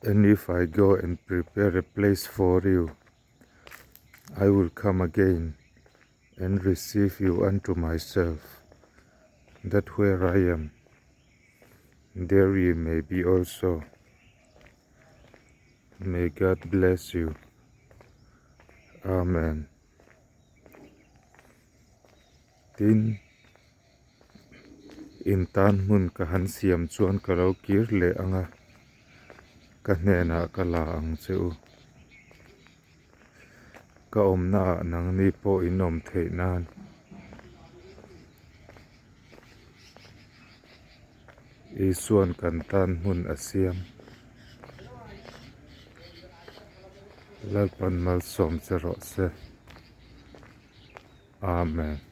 And if I go and prepare a place for you, I will come again and receive you unto myself, that where I am, there ye may be also. May God bless you. Amen. Tin in tan mun ka han siam chuan ka ro kir le anga ka hnena ka la ang cheu ka om na nang ni po inom thei nan i suan kan tan mun asiam lalpan mal som chero se. Amen.